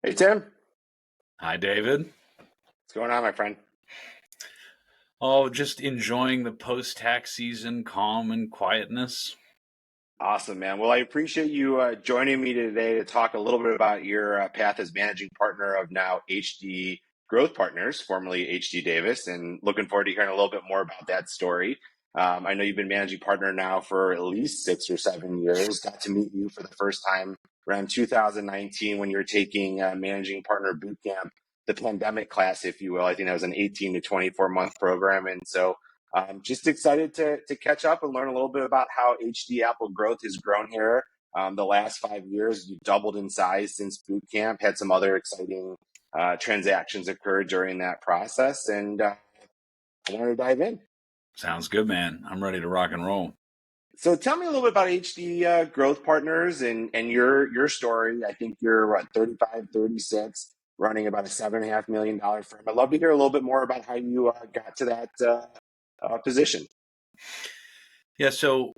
Hey Tim, Hi, David. what's going on, my friend? Oh, just enjoying the post-tax season, calm and quietness. Awesome, man. Well, I appreciate you joining me today to talk a little bit about your path as managing partner of now HD Growth Partners, formerly HD Davis, and looking forward to hearing a little bit more about that story. I know you've been managing partner now for at least 6 or 7 years. Got to meet you for the first time around 2019 when you were taking managing partner boot camp, the pandemic class, if you will. I think that was an 18 to 24 month program, and so just excited to catch up and learn a little bit about how HD Apple Growth has grown here. The last 5 years, you've doubled in size since boot camp, had some other exciting transactions occur during that process, and I want to dive in. Sounds good, man. I'm ready to rock and roll. So tell me a little bit about HD Growth Partners and your story. I think you're what, 35, 36, running about a $7.5 million firm. I'd love to hear a little bit more about how you got to that position. Yeah, so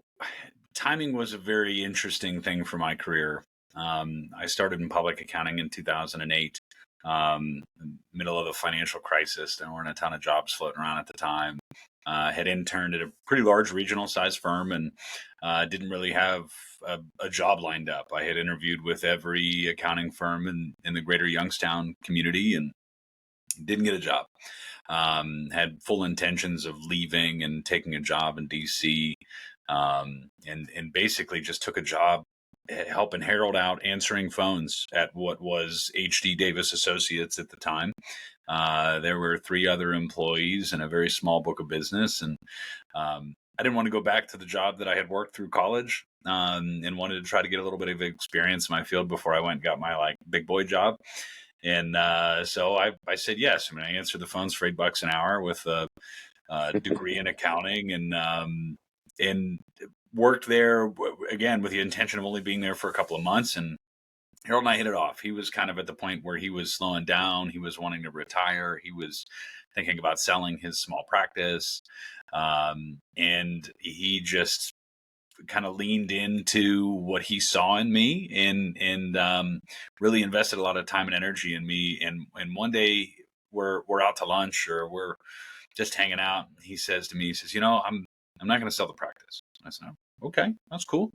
timing was a very interesting thing for my career. I started in public accounting in 2008, middle of the financial crisis. There weren't a ton of jobs floating around at the time. Had interned at a pretty large regional size firm and didn't really have a job lined up. I had interviewed with every accounting firm in the greater Youngstown community and didn't get a job. Had full intentions of leaving and taking a job in DC, and basically just took a job helping Harold out answering phones at what was HD Davis Associates at the time. There were 3 other employees and a very small book of business, and I didn't want to go back to the job that I had worked through college, and wanted to try to get a little bit of experience in my field before I went and got my big boy job. And so I said yes. I mean, I answered the phones for $8 an hour with a degree in accounting, and worked there again with the intention of only being there for a couple of months. And Harold and I hit it off. He was kind of at the point where he was slowing down. He was wanting to retire. He was thinking about selling his small practice, and he just kind of leaned into what he saw in me, and really invested a lot of time and energy in me. And one day we're out to lunch or we're just hanging out. He says to me, he says, I'm not going to sell the practice. I said, "Oh, okay, that's cool."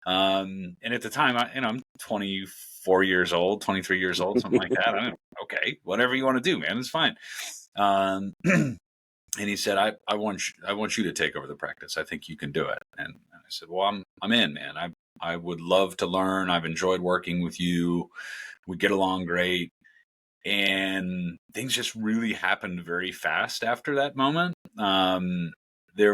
And at the time, I'm 24 years old, 23 years old, something like that. Okay, whatever you want to do, man, it's fine. Um, and he said, I want you to take over the practice. I think you can do it." And I said, "Well, I'm in, man. I would love to learn. I've enjoyed working with you. We get along great." And things just really happened very fast after that moment. I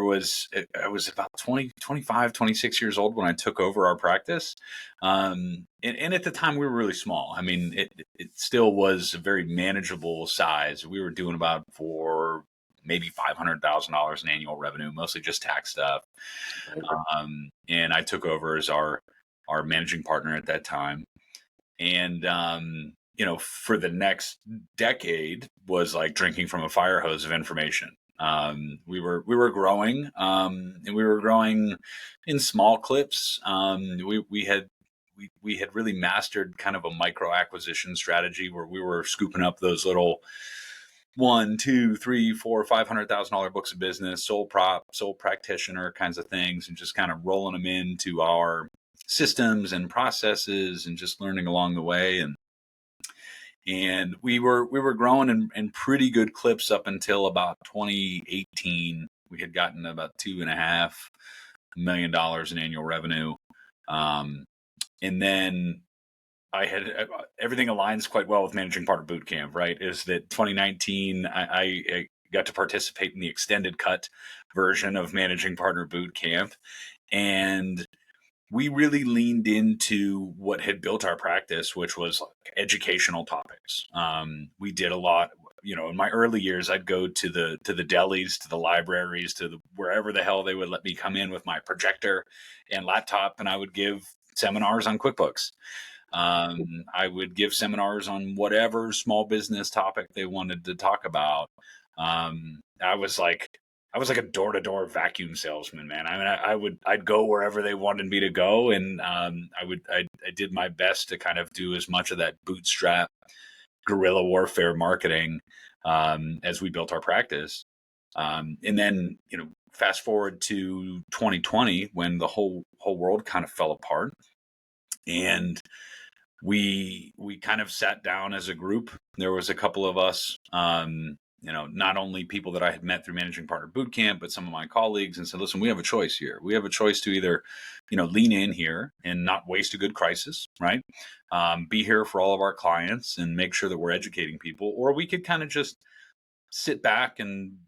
was about 20, 25, 26 years old when I took over our practice. And at the time we were really small. I mean, it still was a very manageable size. We were doing about for maybe $500,000 in annual revenue, mostly just tax stuff. And I took over as our managing partner at that time. And, for the next decade was like drinking from a fire hose of information. We were growing, and we were growing in small clips. We had really mastered kind of a micro acquisition strategy where we were scooping up those little one, two, three, four, $500,000 books of business, sole practitioner kinds of things, and just kind of rolling them into our systems and processes and just learning along the way. And we were growing in pretty good clips up until about 2018. We had gotten about $2.5 million in annual revenue. And then I had everything aligns quite well with managing partner boot camp, right? Is that 2019 I got to participate in the extended cut version of managing partner boot camp, and we really leaned into what had built our practice, which was like educational topics. We did a lot. In my early years, I'd go to the delis, to the libraries, wherever the hell they would let me come in with my projector and laptop, and I would give seminars on QuickBooks. I would give seminars on whatever small business topic they wanted to talk about. I was like I was like a door-to-door vacuum salesman, man. I mean, I'd go wherever they wanted me to go, and I did my best to kind of do as much of that bootstrap guerrilla warfare marketing as we built our practice. And then, fast forward to 2020 when the whole world kind of fell apart, and we kind of sat down as a group. There was a couple of us, not only people that I had met through Managing Partner Bootcamp, but some of my colleagues, and said, listen, we have a choice here. We have a choice to either, lean in here and not waste a good crisis, right? Be here for all of our clients and make sure that we're educating people, or we could kind of just sit back and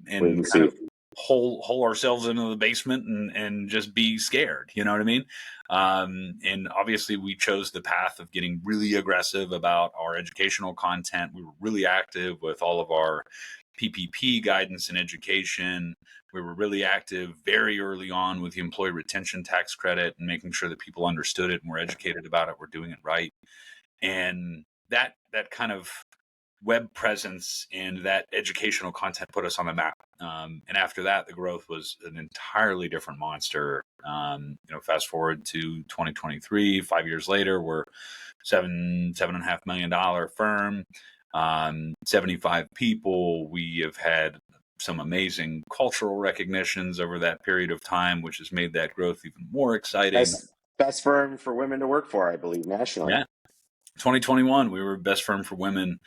Wait and kind see. of hole ourselves into the basement and just be scared. You know what I mean? And obviously we chose the path of getting really aggressive about our educational content. We were really active with all of our PPP guidance and education. We were really active very early on with the employee retention tax credit and making sure that people understood it and were educated about it. We're doing it right. And that kind of web presence and that educational content put us on the map. And after that, the growth was an entirely different monster. Fast forward to 2023, 5 years later, we're $7.5 million firm, 75 people. We have had some amazing cultural recognitions over that period of time, which has made that growth even more exciting. Best firm for women to work for, I believe, nationally. Yeah. 2021, we were best firm for women.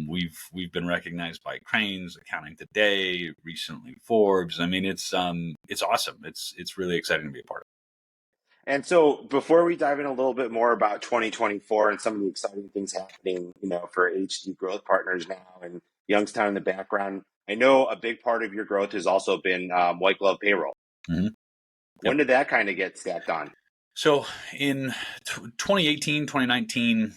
We've been recognized by Cranes, Accounting Today, recently Forbes. I mean, it's awesome. It's really exciting to be a part of. And so before we dive in a little bit more about 2024 and some of the exciting things happening, for HD Growth Partners now and Youngstown in the background, I know a big part of your growth has also been white glove payroll. Mm-hmm. When did that kind of get stacked on? So in 2018, 2019,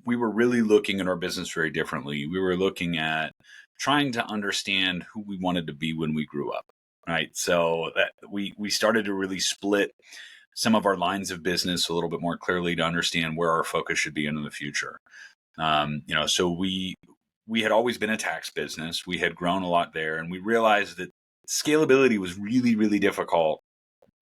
we were really looking at our business very differently. We were looking at trying to understand who we wanted to be when we grew up, right? So that we started to really split some of our lines of business a little bit more clearly to understand where our focus should be into the future. So we had always been a tax business. We had grown a lot there, and we realized that scalability was really, really difficult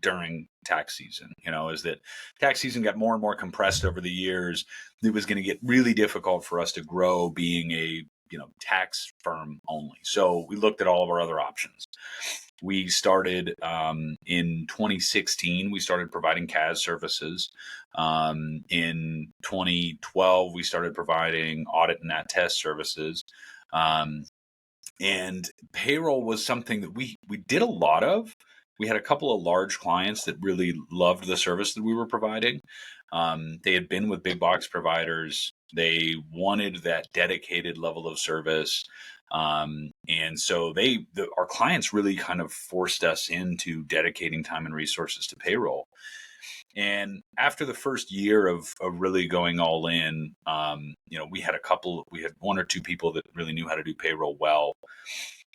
during tax season. As that tax season got more and more compressed over the years, it was going to get really difficult for us to grow being a tax firm only. So we looked at all of our other options. We started in 2016. We started providing CAS services. In 2012, we started providing audit and attest services. And payroll was something that we did a lot of. We had a couple of large clients that really loved the service that we were providing. They had been with big box providers. They wanted that dedicated level of service. And so our clients really kind of forced us into dedicating time and resources to payroll. And after the first year of really going all in, we had one or two people that really knew how to do payroll well.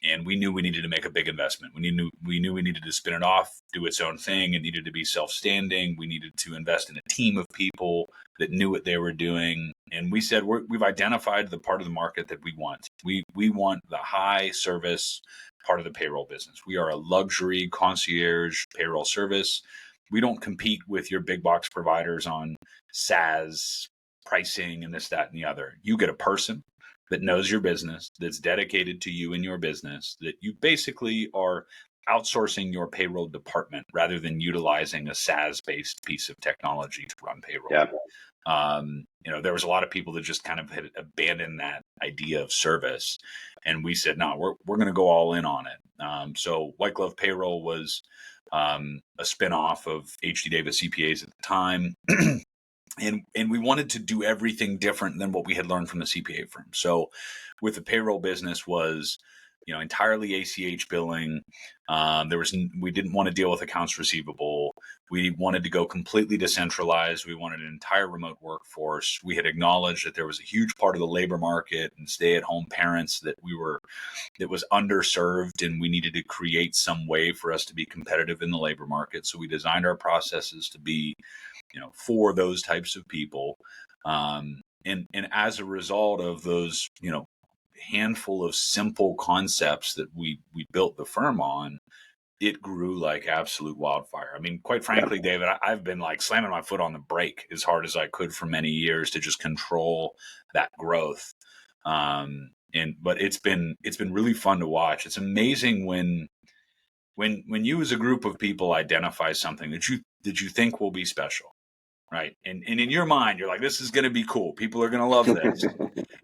And we knew we needed to make a big investment. We knew we needed to spin it off, do its own thing. It needed to be self-standing. We needed to invest in a team of people that knew what they were doing. And we said, we've identified the part of the market that we want. We want the high service part of the payroll business. We are a luxury concierge payroll service. We don't compete with your big box providers on SaaS pricing and this, that, and the other. You get a person that knows your business, that's dedicated to you and your business, that you basically are outsourcing your payroll department rather than utilizing a SaaS-based piece of technology to run payroll. Yeah. There was a lot of people that just kind of had abandoned that idea of service. And we said, no, we're going to go all in on it. So White Glove Payroll was a spinoff of HD Davis CPAs at the time. And we wanted to do everything different than what we had learned from the CPA firm. So with the payroll business was, entirely ACH billing. We didn't want to deal with accounts receivable. We wanted to go completely decentralized. We wanted an entire remote workforce. We had acknowledged that there was a huge part of the labor market and stay-at-home parents that was underserved, and we needed to create some way for us to be competitive in the labor market. So we designed our processes to be for those types of people. And as a result of those, handful of simple concepts that we built the firm on, it grew like absolute wildfire. I mean, quite Yeah. frankly, David, I've been like slamming my foot on the brake as hard as I could for many years to just control that growth. But it's been really fun to watch. It's amazing when you as a group of people identify something that you think will be special, right? And in your mind, you're like, this is going to be cool. People are going to love this.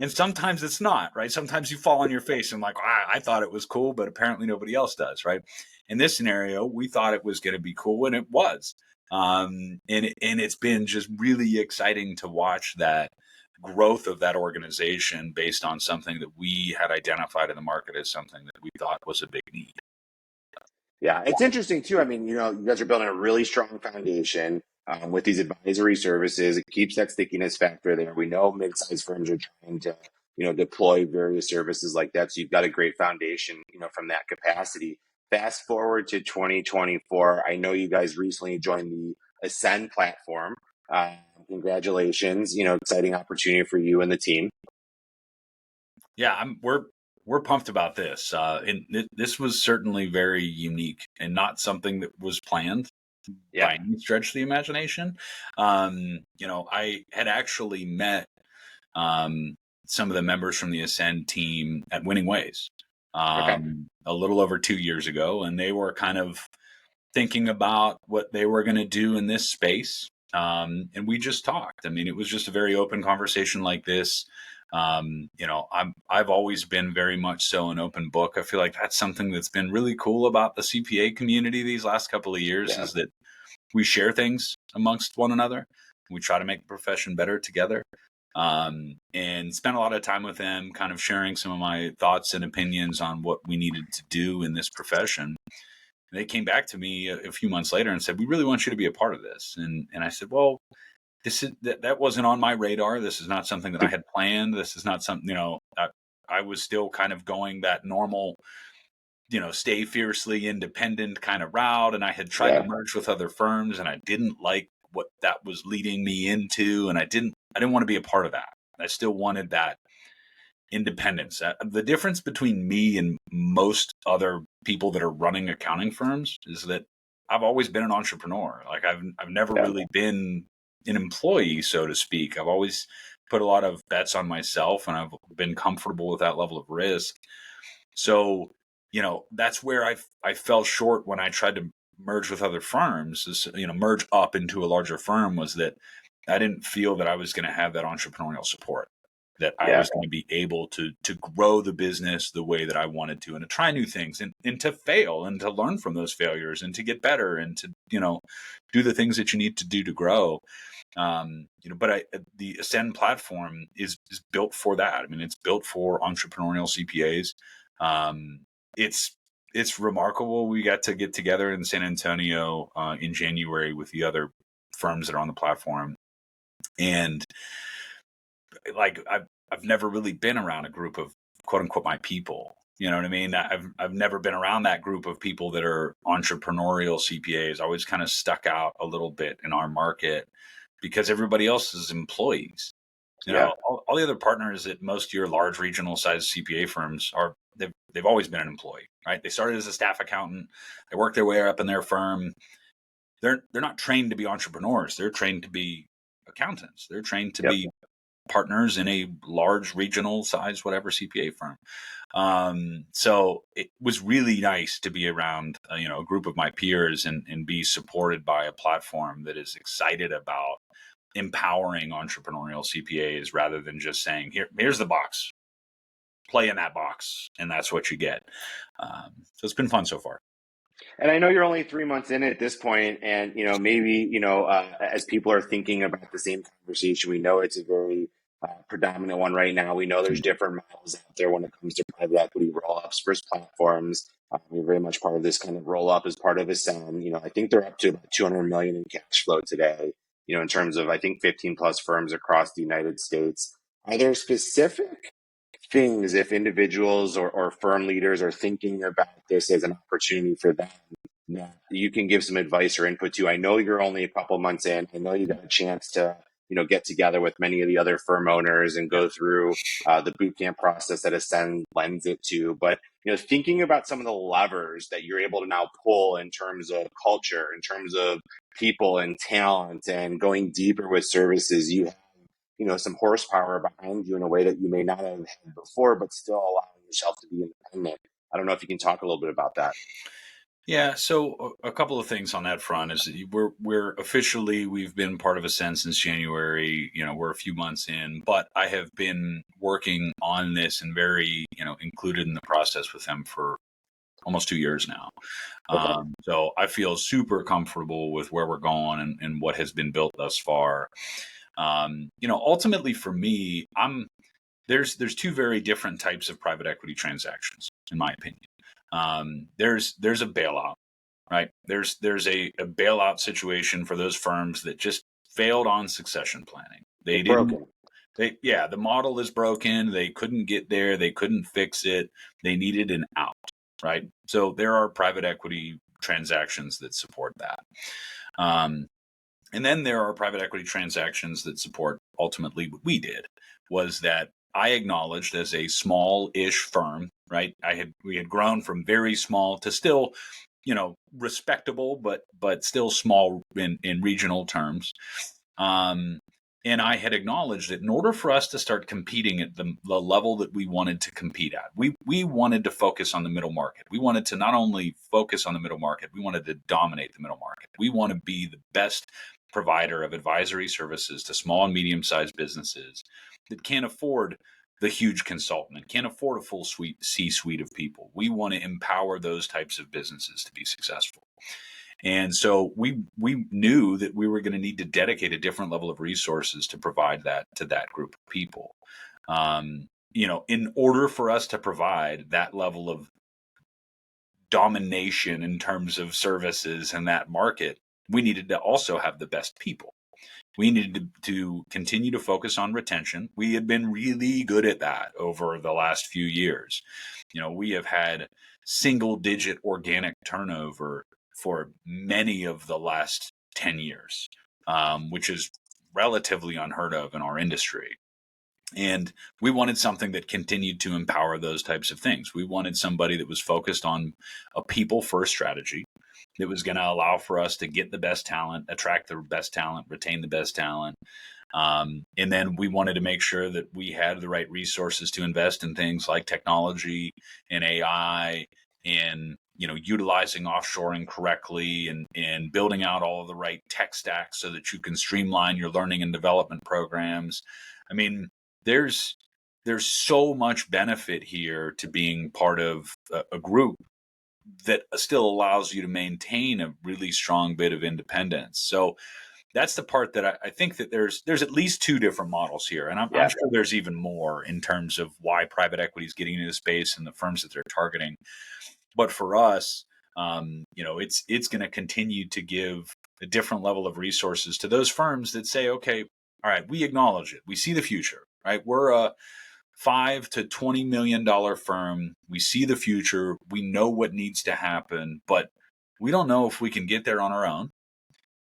And sometimes it's not, right? Sometimes you fall on your face and like, I thought it was cool, but apparently nobody else does, right? In this scenario, we thought it was going to be cool, and it was. And it's been just really exciting to watch that growth of that organization based on something that we had identified in the market as something that we thought was a big need. Yeah, it's interesting too. I mean, you know, you guys are building a really strong foundation with these advisory services. It keeps that stickiness factor there. We know mid-sized firms are trying to, you know, deploy various services like that. So you've got a great foundation, you know, from that capacity. Fast forward to 2024. I know you guys recently joined the Ascend platform. Uh, Congratulations. You know, exciting opportunity for you and the team. Yeah, we're pumped about this. This was certainly very unique and not something that was planned Yeah. by any stretch of the imagination. I had actually met some of the members from the Ascend team at Winning Ways Okay. a little over 2 years ago, and they were kind of thinking about what they were going to do in this space. And we just talked. I mean, it was just a very open conversation like this. I've always been very much so an open book. I feel like that's something that's been really cool about the CPA community these last couple of years Yeah. is that we share things amongst one another. We try to make the profession better together. And spent a lot of time with them, kind of sharing some of my thoughts and opinions on what we needed to do in this profession. They came back to me a few months later and said, "We really want you to be a part of this." And I said, "Well, that wasn't on my radar. This is not something that I had planned. This is not something, I was still kind of going that normal, stay fiercely independent kind of route. And I had tried to Yeah. merge with other firms, and I didn't like what that was leading me into. And I didn't want to be a part of that. I still wanted that independence. The difference between me and most other people that are running accounting firms is that I've always been an entrepreneur. Like I've never Yeah. really been an employee, so to speak. I've always put a lot of bets on myself, and I've been comfortable with that level of risk. So, that's where I fell short when I tried to merge with other firms, merge up into a larger firm, was that I didn't feel that I was going to have that entrepreneurial support, that I Yeah. was going to be able to grow the business the way that I wanted to, and to try new things, and to fail, and to learn from those failures, and to get better, and to, do the things that you need to do to grow. The Ascend platform is built for that. I mean, it's built for entrepreneurial CPAs. Um, it's remarkable. We got to get together in San Antonio in January with the other firms that are on the platform, and like I've never really been around a group of quote unquote my people. You know what I mean? I've never been around that group of people that are entrepreneurial CPAs. Always kind of stuck out a little bit in our market because everybody else is employees. Yeah. All the other partners at most of your large regional sized CPA firms they've always been an employee, right? They started as a staff accountant. They worked their way up in their firm. They're not trained to be entrepreneurs. They're trained to be accountants. They're trained to Yep. be partners in a large regional size, whatever CPA firm. So it was really nice to be around, a group of my peers and be supported by a platform that is excited about empowering entrepreneurial CPAs rather than just saying, here's the box, play in that box, and that's what you get. So it's been fun so far. And I know you're only 3 months in at this point, and maybe as people are thinking about the same conversation, we know it's a very predominant one right now. We know there's different models out there when it comes to private equity roll-ups versus platforms. We're very much part of this kind of roll-up as part of Ascend. I think they're up to about 200 million in cash flow today. In terms of I think 15 plus firms across the United States. Are there specific things if individuals or firm leaders are thinking about this as an opportunity for them that you can give some advice or input to? I know you're only a couple months in. I know you got a chance to get together with many of the other firm owners and Yeah. go through the boot camp process that Ascend lends it to. But thinking about some of the levers that you're able to now pull in terms of culture, in terms of people and talent, and going deeper with services, you have some horsepower behind you in a way that you may not have had before, but still allowing yourself to be independent. I don't know if you can talk a little bit about that. Yeah, so a couple of things on that front is that we're officially, we've been part of Ascend since January. We're a few months in, but I have been working on this and very included in the process with them for almost 2 years now. Okay. So I feel super comfortable with where we're going and what has been built thus far. Ultimately for me, there's two very different types of private equity transactions, in my opinion. There's a bailout, right? There's a bailout situation for those firms that just failed on succession planning. They It's didn't. broken. The model is broken. They couldn't get there. They couldn't fix it. They needed an out, right? So there are private equity transactions that support that. And then there are private equity transactions that support ultimately what we did, was that I acknowledged as a small-ish firm, right? We had grown from very small to still, respectable, but still small in regional terms. And I had acknowledged that in order for us to start competing at the level that we wanted to compete at, we wanted to focus on the middle market. We wanted to not only focus on the middle market, we wanted to dominate the middle market. We want to be the best provider of advisory services to small and medium-sized businesses that can't afford the huge consultant, can't afford a full C-suite of people. We want to empower those types of businesses to be successful. And so we knew that we were going to need to dedicate a different level of resources to provide that to that group of people. In order for us to provide that level of domination in terms of services in that market, we needed to also have the best people. We needed to continue to focus on retention. We had been really good at that over the last few years. We have had single-digit organic turnover for many of the last 10 years, which is relatively unheard of in our industry. And we wanted something that continued to empower those types of things. We wanted somebody that was focused on a people-first strategy that was going to allow for us to get the best talent, attract the best talent, retain the best talent. And then we wanted to make sure that we had the right resources to invest in things like technology and AI and utilizing offshoring correctly and building out all of the right tech stacks so that you can streamline your learning and development programs. I mean, there's so much benefit here to being part of a group that still allows you to maintain a really strong bit of independence. So that's the part that I think that there's at least two different models here. And I'm Yeah. sure there's even more in terms of why private equity is getting into the space and the firms that they're targeting. But for us, it's going to continue to give a different level of resources to those firms that say, okay, all right, we acknowledge it. We see the future, right? We're a $5 to $20 million firm. We see the future. We know what needs to happen, but we don't know if we can get there on our own.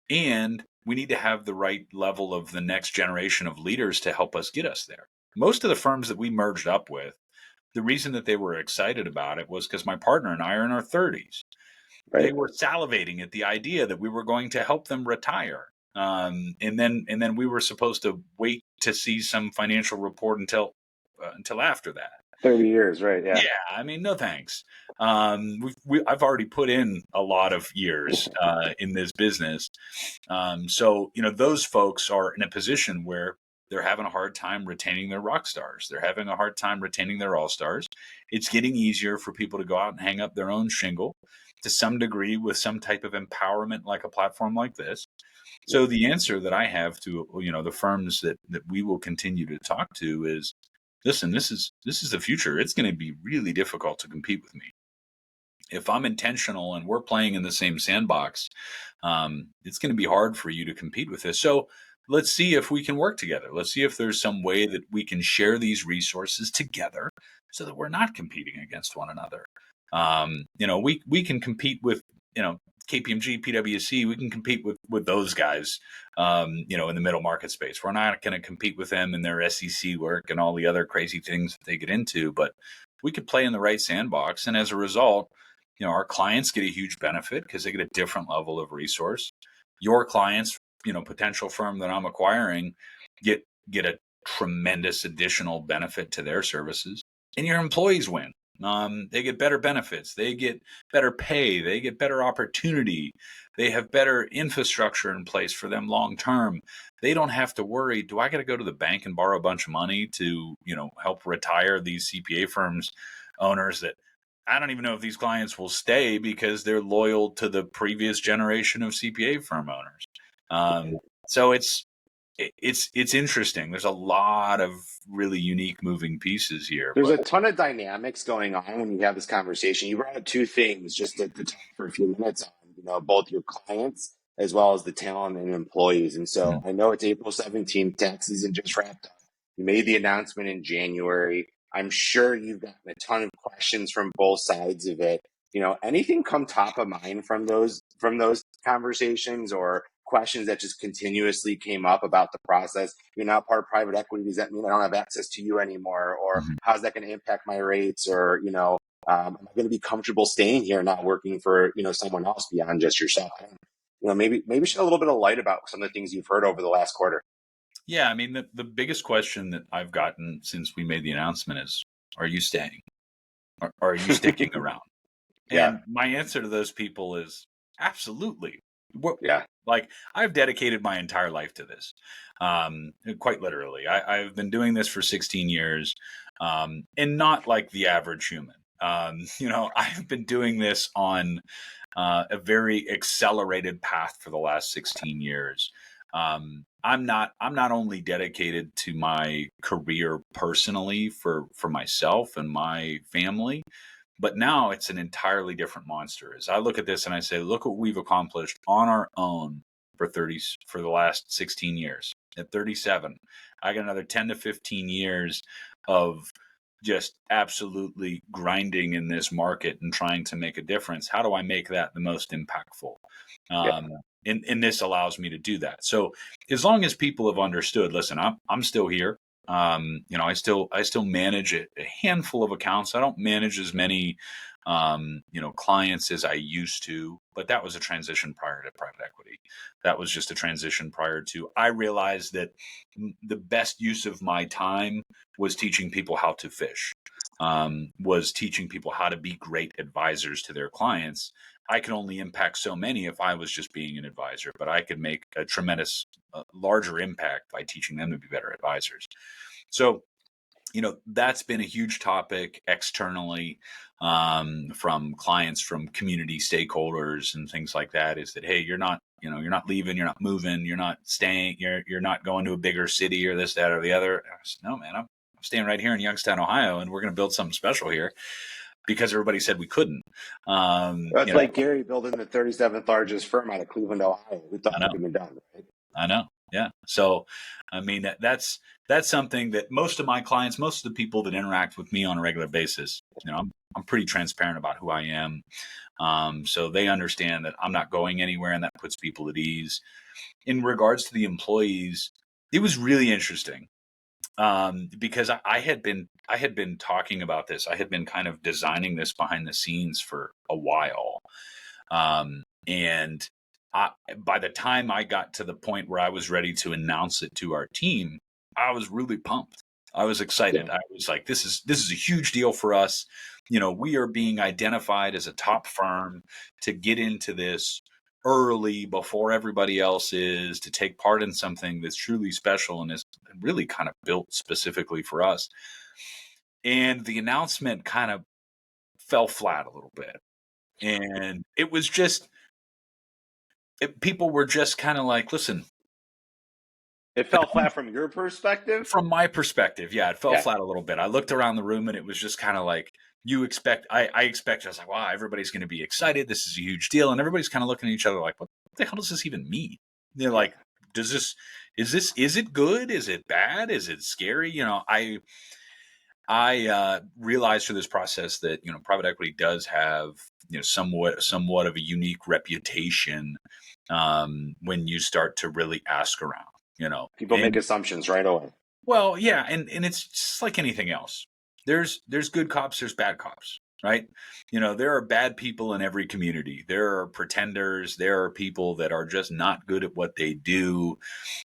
And we need to have the right level of the next generation of leaders to help us get us there. Most of the firms that we merged up with, the reason that they were excited about it was because my partner and I are in our 30s. They Right. were salivating at the idea that we were going to help them retire. And then we were supposed to wait to see some financial report until after that. 30 years, right? Yeah. Yeah, I mean, no thanks. I've already put in a lot of years in this business, so those folks are in a position where they're having a hard time retaining their rock stars. They're having a hard time retaining their all stars. It's getting easier for people to go out and hang up their own shingle to some degree with some type of empowerment, like a platform like this. So the answer that I have to the firms that we will continue to talk to is, listen, this is the future. It's going to be really difficult to compete with me. If I'm intentional and we're playing in the same sandbox, it's going to be hard for you to compete with this. So let's see if we can work together. Let's see if there's some way that we can share these resources together so that we're not competing against one another. We can compete with KPMG, PwC, we can compete with those guys, in the middle market space. We're not going to compete with them in their SEC work and all the other crazy things that they get into, but we could play in the right sandbox. And as a result, our clients get a huge benefit because they get a different level of resource. Your clients, potential firm that I'm acquiring, get a tremendous additional benefit to their services, and your employees win. They get better benefits, they get better pay, they get better opportunity, they have better infrastructure in place for them long term. They don't have to worry, do I got to go to the bank and borrow a bunch of money to, help retire these CPA firms owners that I don't even know if these clients will stay because they're loyal to the previous generation of CPA firm owners. So it's interesting. There's a lot of really unique moving pieces here. There's a ton of dynamics going on when you have this conversation. You brought up two things just to talk for a few minutes on, both your clients as well as the talent and employees. And so I know it's April 17th, tax season just wrapped up. You made the announcement in January. I'm sure you've gotten a ton of questions from both sides of it. Anything come top of mind from those conversations, or questions that just continuously came up about the process? You're now part of private equity. Does that mean I don't have access to you anymore? Or how's that going to impact my rates? Or, am I going to be comfortable staying here, not working for, someone else beyond just yourself? Maybe shed a little bit of light about some of the things you've heard over the last quarter. Yeah. I mean, the biggest question that I've gotten since we made the announcement is, are you staying? Or are you sticking around? Yeah. And my answer to those people is absolutely. Yeah. Like, I've dedicated my entire life to this, quite literally. I've been doing this for 16 years, and not like the average human. I've been doing this on a very accelerated path for the last 16 years. I'm not only dedicated to my career personally for myself and my family, but now it's an entirely different monster. As I look at this and I say, look what we've accomplished on our own for the last 16 years. At 37, I got another 10 to 15 years of just absolutely grinding in this market and trying to make a difference. How do I make that the most impactful? And this allows me to do that. So as long as people have understood, listen, I'm still here. I still manage a handful of accounts. I don't manage as many, clients as I used to, but that was a transition prior to private equity. That was just a transition prior to, I realized that the best use of my time was teaching people how to fish, was teaching people how to be great advisors to their clients. I could only impact so many if I was just being an advisor, but I could make a tremendous, larger impact by teaching them to be better advisors. So, that's been a huge topic externally, from clients, from community stakeholders and things like that, is that, hey, you're not leaving, you're not moving, you're not staying, you're not going to a bigger city or this, that, or the other. I said, no, man, I'm staying right here in Youngstown, Ohio, and we're going to build something special here, because everybody said we couldn't. It's like Gary building the 37th largest firm out of Cleveland, Ohio. We thought it could be done, right? I know. Yeah. So, I mean, that's something that most of my clients, most of the people that interact with me on a regular basis, I'm pretty transparent about who I am. So they understand that I'm not going anywhere, and that puts people at ease. In regards to the employees, it was really interesting. Because I had been talking about this. I had been kind of designing this behind the scenes for a while. And by the time I got to the point where I was ready to announce it to our team, I was really pumped. I was excited. I was like, this is a huge deal for us. We are being identified as a top firm to get into this early before everybody else is, to take part in something that's truly special and is really kind of built specifically for us. And the announcement kind of fell flat a little bit. And it was just, people were just kind of like, listen. It fell flat from your perspective? From my perspective, yeah, it fell flat a little bit. I looked around the room and it was just kind of like, I was like, wow, everybody's going to be excited. This is a huge deal. And everybody's kind of looking at each other like, what the hell does this even mean? They're like, is it good? Is it bad? Is it scary? I realized through this process that, private equity does have, somewhat of a unique reputation when you start to really ask around. People make And assumptions right away. well, yeah, and it's just like anything else. There's good cops, there's bad cops, right? There are bad people in every community. There are pretenders. There are people that are just not good at what they do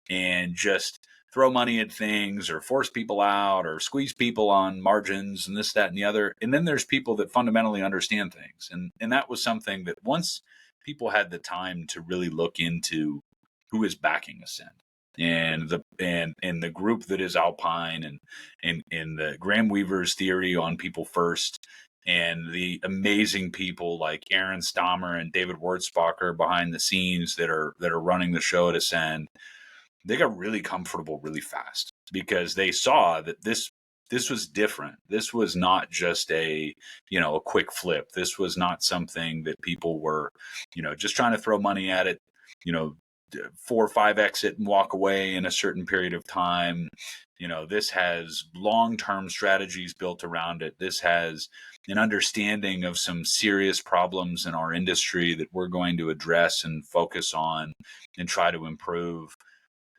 and just throw money at things or force people out or squeeze people on margins and this, that, and the other. And then there's people that fundamentally understand things. And that was something that once people had the time to really look into who is backing Ascend and the group that is Alpine and the Graham Weaver's theory on people first and the amazing people like Aaron Stammer and David Wurzbacher behind the scenes that are running the show at Ascend. They got really comfortable really fast because they saw that this was different. This was not just a quick flip. This was not something that people were, just trying to throw money at it, 4 or 5 exit and walk away in a certain period of time. This has long-term strategies built around it. This has an understanding of some serious problems in our industry that we're going to address and focus on and try to improve.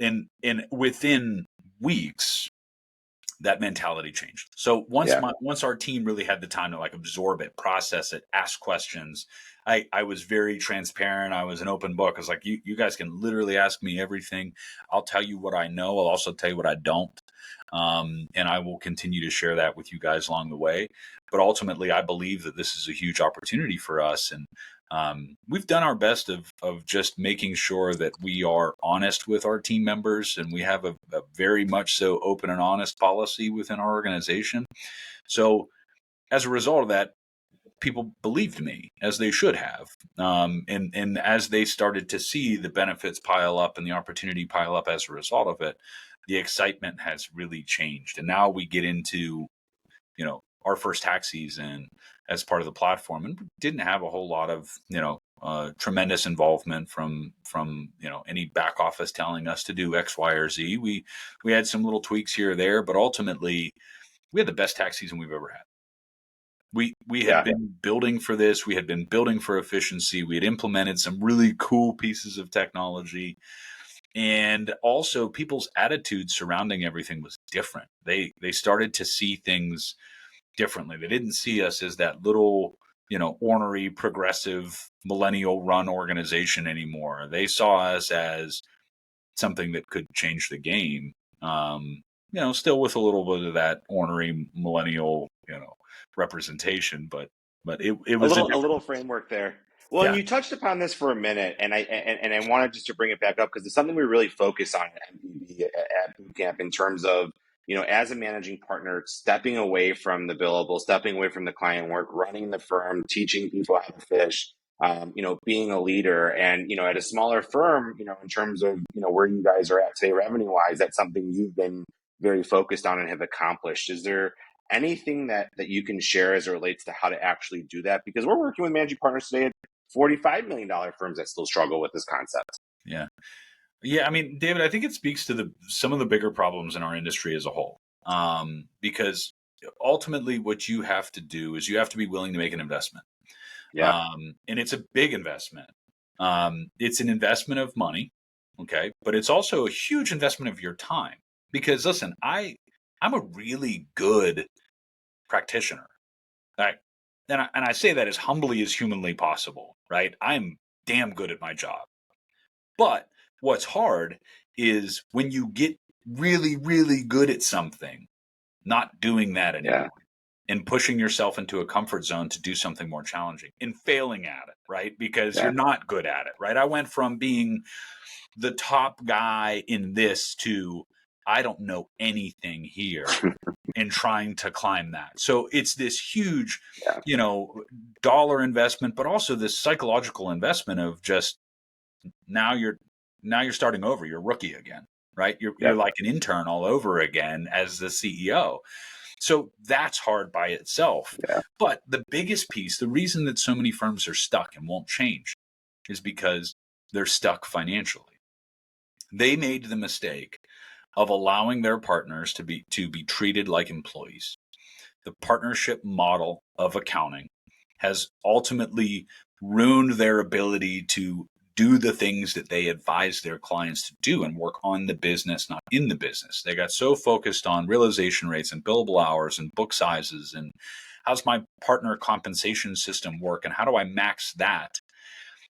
And within weeks, that mentality changed. So once our team really had the time to absorb it, process it, ask questions, I was very transparent. I was an open book. I was like, you guys can literally ask me everything. I'll tell you what I know. I'll also tell you what I don't. And I will continue to share that with you guys along the way. But ultimately, I believe that this is a huge opportunity for us. And we've done our best of just making sure that we are honest with our team members, and we have a very much so open and honest policy within our organization. So as a result of that, people believed me, as they should have. And as they started to see the benefits pile up and the opportunity pile up as a result of it, the excitement has really changed. And now we get into, our first tax season as part of the platform, and didn't have a whole lot of, tremendous involvement from any back office telling us to do X, Y, or Z. We had some little tweaks here or there, but ultimately we had the best tax season we've ever had. We had been building for this. We had been building for efficiency. We had implemented some really cool pieces of technology. And also people's attitude surrounding everything was different. They started to see things differently. They didn't see us as that little, ornery, progressive, millennial run organization anymore. They saw us as something that could change the game. Still with a little bit of that ornery millennial, representation, but it was a little framework there. Well, and you touched upon this for a minute, and I wanted just to bring it back up because it's something we really focus on at MPB at Bootcamp in terms of, as a managing partner, stepping away from the billable, stepping away from the client work, running the firm, teaching people how to fish, being a leader. And, at a smaller firm, in terms of, where you guys are at today revenue wise, that's something you've been very focused on and have accomplished. Is there anything that you can share as it relates to how to actually do that? Because we're working with managing partners today at $45 million firms that still struggle with this concept. Yeah. I mean, David, I think it speaks to some of the bigger problems in our industry as a whole. Because ultimately what you have to do is you have to be willing to make an investment. And it's a big investment. It's an investment of money. Okay. But it's also a huge investment of your time, because listen, I'm a really good practitioner. Right. And I say that as humbly as humanly possible, right? I'm damn good at my job. But what's hard is when you get really, really good at something, not doing that anymore and pushing yourself into a comfort zone to do something more challenging and failing at it, right? Because you're not good at it, right? I went from being the top guy in this to I don't know anything here and trying to climb that. So it's this huge, dollar investment, but also this psychological investment of just now you're starting over. You're a rookie again, right? You're like an intern all over again as the CEO. So that's hard by itself. But the biggest piece, the reason that so many firms are stuck and won't change is because they're stuck financially. They made the mistake of allowing their partners to be treated like employees. The partnership model of accounting has ultimately ruined their ability to do the things that they advise their clients to do and work on the business, not in the business. They got so focused on realization rates and billable hours and book sizes and how's my partner compensation system work and how do I max that?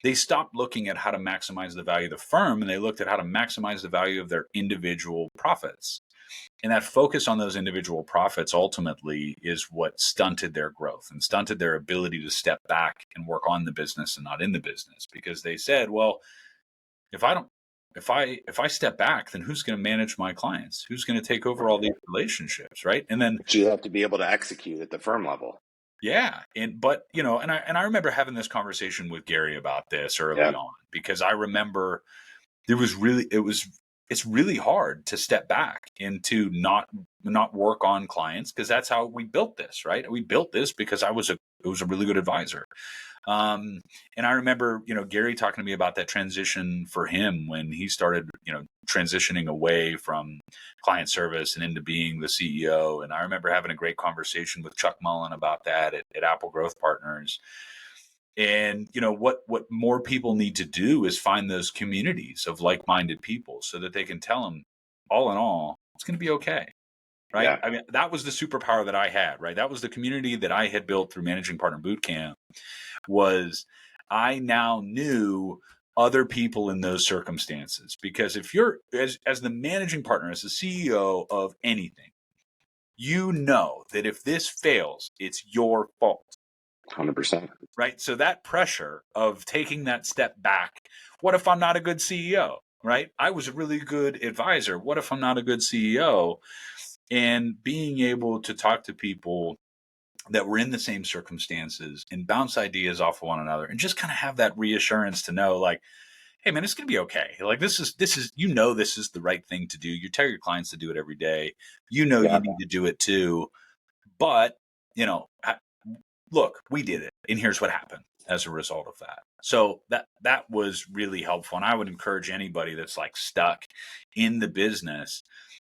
They stopped looking at how to maximize the value of the firm and they looked at how to maximize the value of their individual profits. And that focus on those individual profits ultimately is what stunted their growth and stunted their ability to step back and work on the business and not in the business, because they said, well, if I don't if I step back, then who's going to manage my clients? Who's going to take over all these relationships, right? And then But you have to be able to execute at the firm level. yeah, but I remember having this conversation with Gary about this early Yeah. on, because I remember it's really hard to step back and to not work on clients, because that's how we built this, right? We built this because it was a really good advisor. And I remember, Gary talking to me about that transition for him when he started, transitioning away from client service and into being the CEO. And I remember having a great conversation with Chuck Mullen about that at Apple Growth Partners. And what more people need to do is find those communities of like-minded people so that they can tell them, all in all, it's going to be okay. Right. Yeah. I mean, that was the superpower that I had, right? That was the community that I had built through Managing Partner Bootcamp. Was I now knew other people in those circumstances, because if you're as the managing partner, as the CEO of anything, that if this fails, it's your fault. 100%. Right. So that pressure of taking that step back, what if I'm not a good CEO? Right. I was a really good advisor. What if I'm not a good CEO? And being able to talk to people that were in the same circumstances and bounce ideas off of one another and just kind of have that reassurance to know, like, hey man, it's going to be okay. Like this is this is the right thing to do. You tell your clients to do it every day. You Yeah. need to do it too. But, look, we did it and here's what happened as a result of that. So that was really helpful. And I would encourage anybody that's like stuck in the business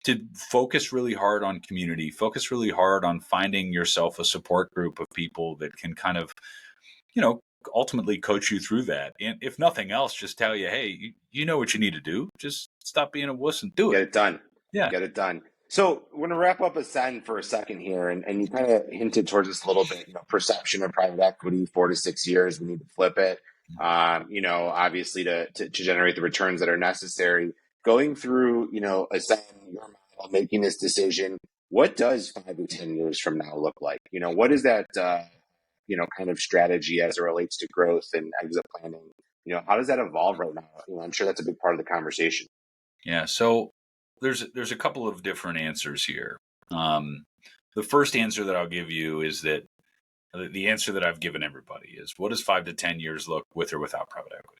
to focus really hard on community, focus really hard on finding yourself a support group of people that can kind of, ultimately coach you through that. And if nothing else, just tell you, hey, you know what you need to do. Just stop being a wuss and do Get it. it done. Yeah. Get it done. So we're going to wrap up Ascend for a second here. And you kind of hinted towards this a little bit, perception of private equity, 4 to 6 years, we need to flip it, obviously to generate the returns that are necessary. Going through, Ascend, your model, making this decision, what does 5 to 10 years from now look like? What is that, kind of strategy as it relates to growth and exit planning? How does that evolve right now? I'm sure that's a big part of the conversation. Yeah. So there's a couple of different answers here. The first answer that I'll give you is that the answer that I've given everybody is, what does 5 to 10 years look with or without private equity?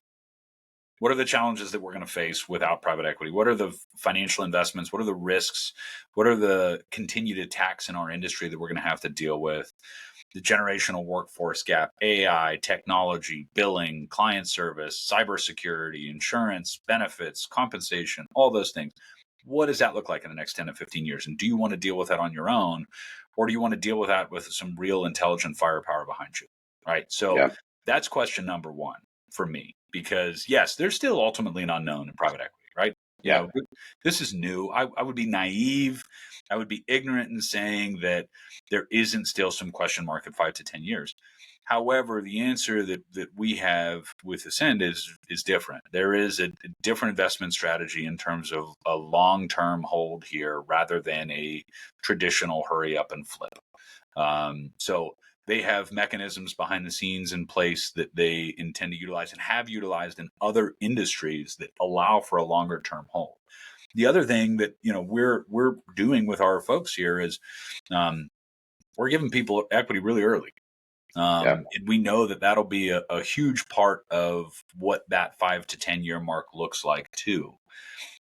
What are the challenges that we're going to face without private equity? What are the financial investments? What are the risks? What are the continued attacks in our industry that we're going to have to deal with? The generational workforce gap, AI, technology, billing, client service, cybersecurity, insurance, benefits, compensation, all those things. What does that look like in the next 10 to 15 years? And do you want to deal with that on your own? Or do you want to deal with that with some real intelligent firepower behind you? Right. So Yeah. that's question number one for me, because yes, there's still ultimately an unknown in private equity, right? Yeah. This is new. I would be naive. I would be ignorant in saying that there isn't still some question mark at 5 to 10 years. However, the answer that we have with Ascend is different. There is a different investment strategy in terms of a long-term hold here rather than a traditional hurry up and flip. So they have mechanisms behind the scenes in place that they intend to utilize and have utilized in other industries that allow for a longer term hold. The other thing that we're doing with our folks here is we're giving people equity really early. Yeah. And we know that that'll be a huge part of what that 5 to 10 year mark looks like too,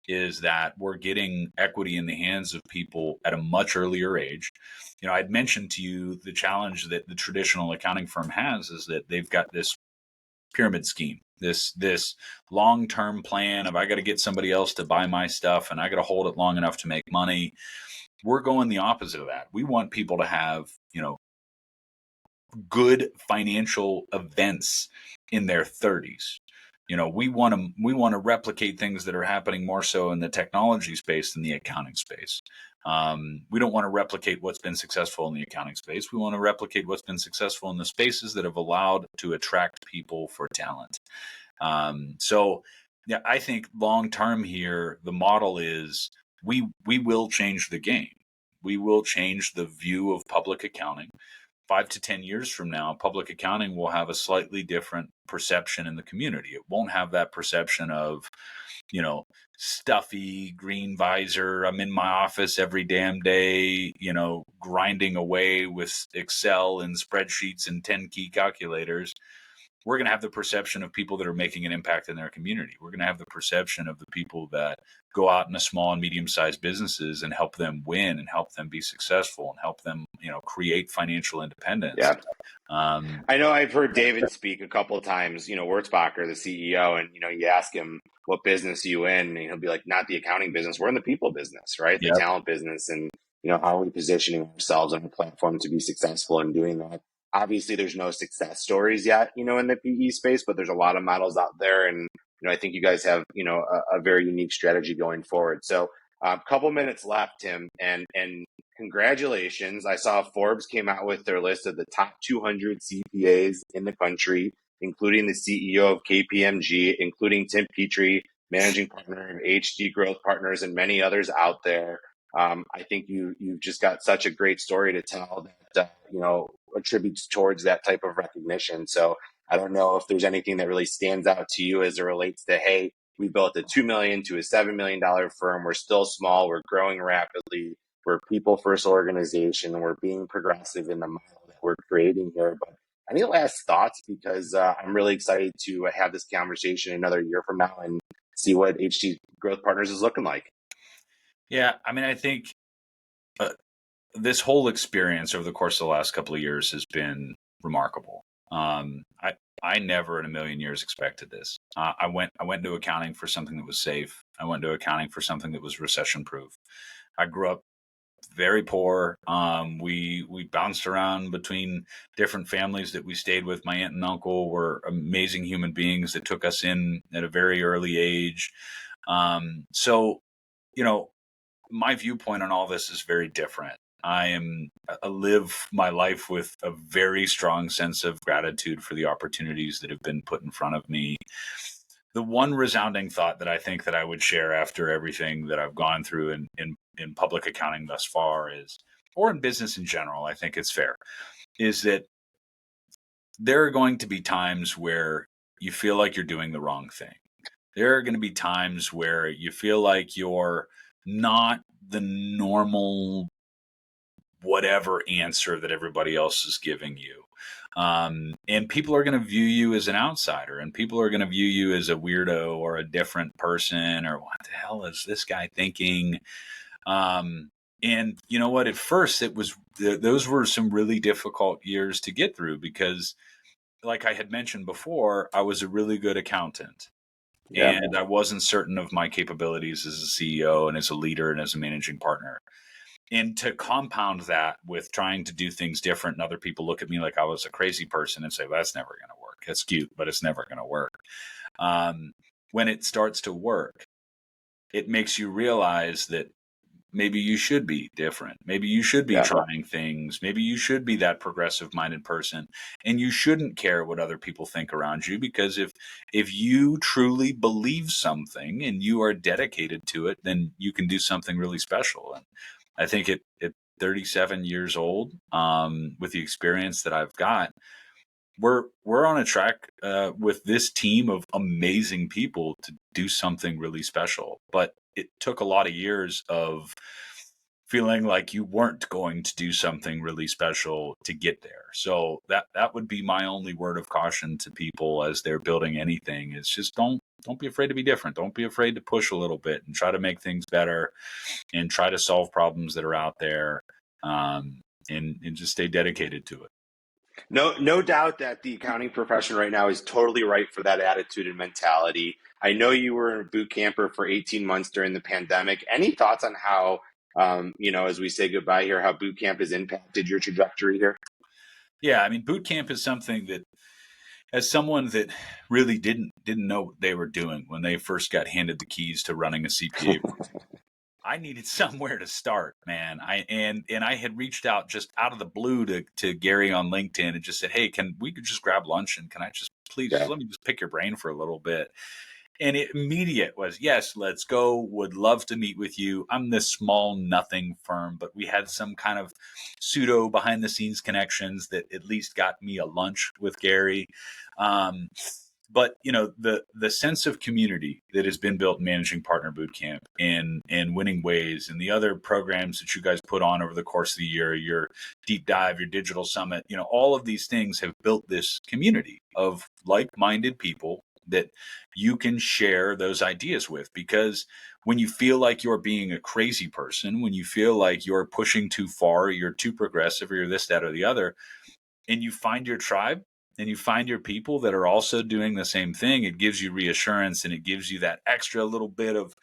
is that we're getting equity in the hands of people at a much earlier age. I'd mentioned to you the challenge that the traditional accounting firm has is that they've got this pyramid scheme, this long-term plan of, I got to get somebody else to buy my stuff and I got to hold it long enough to make money. We're going the opposite of that. We want people to have, good financial events in their 30s. We want to replicate things that are happening more so in the technology space than the accounting space. We don't want to replicate what's been successful in the accounting space. We want to replicate what's been successful in the spaces that have allowed to attract people for talent. So yeah, I think long term here, the model is we will change the game. We will change the view of public accounting. 5 to 10 years from now, public accounting will have a slightly different perception in the community. It won't have that perception of, stuffy green visor. I'm in my office every damn day, grinding away with Excel and spreadsheets and 10 key calculators. We're going to have the perception of people that are making an impact in their community. We're going to have the perception of the people that go out into small and medium-sized businesses and help them win and help them be successful and help them, create financial independence. Yeah. I know I've heard David speak a couple of times, Wurzbacher, the CEO, and, you ask him, what business are you in? And he'll be like, not the accounting business. We're in the people business, right? Yep. The talent business. And, how are we positioning ourselves on a platform to be successful in doing that? Obviously, there's no success stories yet, in the PE space, but there's a lot of models out there. And, I think you guys have, a very unique strategy going forward. So a couple minutes left, Tim, and congratulations. I saw Forbes came out with their list of the top 200 CPAs in the country, including the CEO of KPMG, including Tim Petrey, managing partner of HD Growth Partners, and many others out there. I think you've just got such a great story to tell that, attributes towards that type of recognition. So I don't know if there's anything that really stands out to you as it relates to, hey, we built a $2 million to a $7 million firm. We're still small. We're growing rapidly. We're a people first organization, and we're being progressive in the model that we're creating here. But any last thoughts? Because I'm really excited to have this conversation another year from now and see what HD Growth Partners is looking like. Yeah, I mean, I think this whole experience over the course of the last couple of years has been remarkable. I never in a million years expected this. I went into accounting for something that was safe. I went into accounting for something that was recession proof. I grew up very poor. We bounced around between different families that we stayed with. My aunt and uncle were amazing human beings that took us in at a very early age. So, my viewpoint on all this is very different. I live my life with a very strong sense of gratitude for the opportunities that have been put in front of me. The one resounding thought that I think that I would share after everything that I've gone through in public accounting thus far is, or in business in general, I think it's fair, is that there are going to be times where you feel like you're doing the wrong thing. There are going to be times where you feel like you're not the normal whatever answer that everybody else is giving you. And people are going to view you as an outsider, and people are going to view you as a weirdo or a different person, or what the hell is this guy thinking? And you know what? At first, those were some really difficult years to get through because, like I had mentioned before, I was a really good accountant. Yeah. And I wasn't certain of my capabilities as a CEO and as a leader and as a managing partner. And to compound that with trying to do things different, and other people look at me like I was a crazy person and say, well, that's never going to work. That's cute, but it's never going to work. When it starts to work, it makes you realize that maybe you should be different. Maybe you should be trying things. Maybe you should be that progressive minded person, and you shouldn't care what other people think around you, because if you truly believe something and you are dedicated to it, then you can do something really special. And I think at 37 years old, with the experience that I've got, we're on a track with this team of amazing people to do something really special. But it took a lot of years of feeling like you weren't going to do something really special to get there. So that would be my only word of caution to people as they're building anything, is just don't be afraid to be different. Don't be afraid to push a little bit and try to make things better and try to solve problems that are out there, and just stay dedicated to it. No doubt that the accounting profession right now is totally right for that attitude and mentality. I know you were a boot camper for 18 months during the pandemic. Any thoughts on how, as we say goodbye here, how boot camp has impacted your trajectory here? Yeah, I mean, boot camp is something that, as someone that really didn't know what they were doing when they first got handed the keys to running a CPA, I needed somewhere to start, man. And I had reached out just out of the blue to Gary on LinkedIn and just said, "Hey, can we could just grab lunch and can I just please just Yeah. let me just pick your brain for a little bit?" And it immediate was, "Yes, let's go. Would love to meet with you. I'm this small nothing firm, but we had some kind of pseudo behind the scenes connections that at least got me a lunch with Gary." Um, but the sense of community that has been built in Managing Partner Bootcamp and Winning Ways and the other programs that you guys put on over the course of the year, your deep dive, your digital summit, all of these things have built this community of like-minded people that you can share those ideas with. Because when you feel like you're being a crazy person, when you feel like you're pushing too far, you're too progressive, or you're this, that, or the other, and you find your tribe and you find your people that are also doing the same thing, it gives you reassurance and it gives you that extra little bit of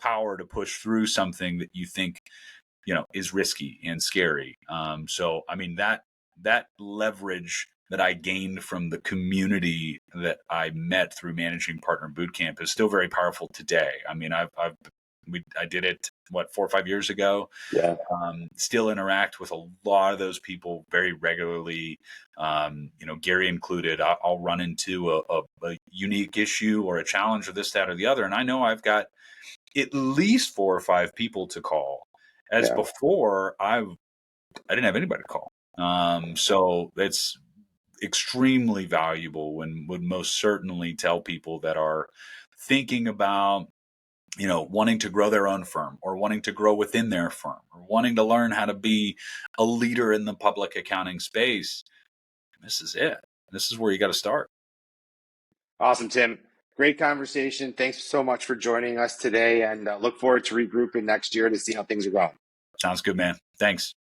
power to push through something that you think is risky and scary. So I mean, that leverage that I gained from the community that I met through Managing Partner Bootcamp is still very powerful today. I mean, I did it 4 or 5 years ago. Yeah. Still interact with a lot of those people very regularly. Gary included. I'll run into a unique issue or a challenge or this, that, or the other, and I know I've got at least 4 or 5 people to call. As Yeah. before, I didn't have anybody to call. So it's extremely valuable and would most certainly tell people that are thinking about wanting to grow their own firm or wanting to grow within their firm or wanting to learn how to be a leader in the public accounting space. This is it. This is where you got to start. Awesome, Tim. Great conversation. Thanks so much for joining us today, and look forward to regrouping next year to see how things are going. Sounds good, man. Thanks.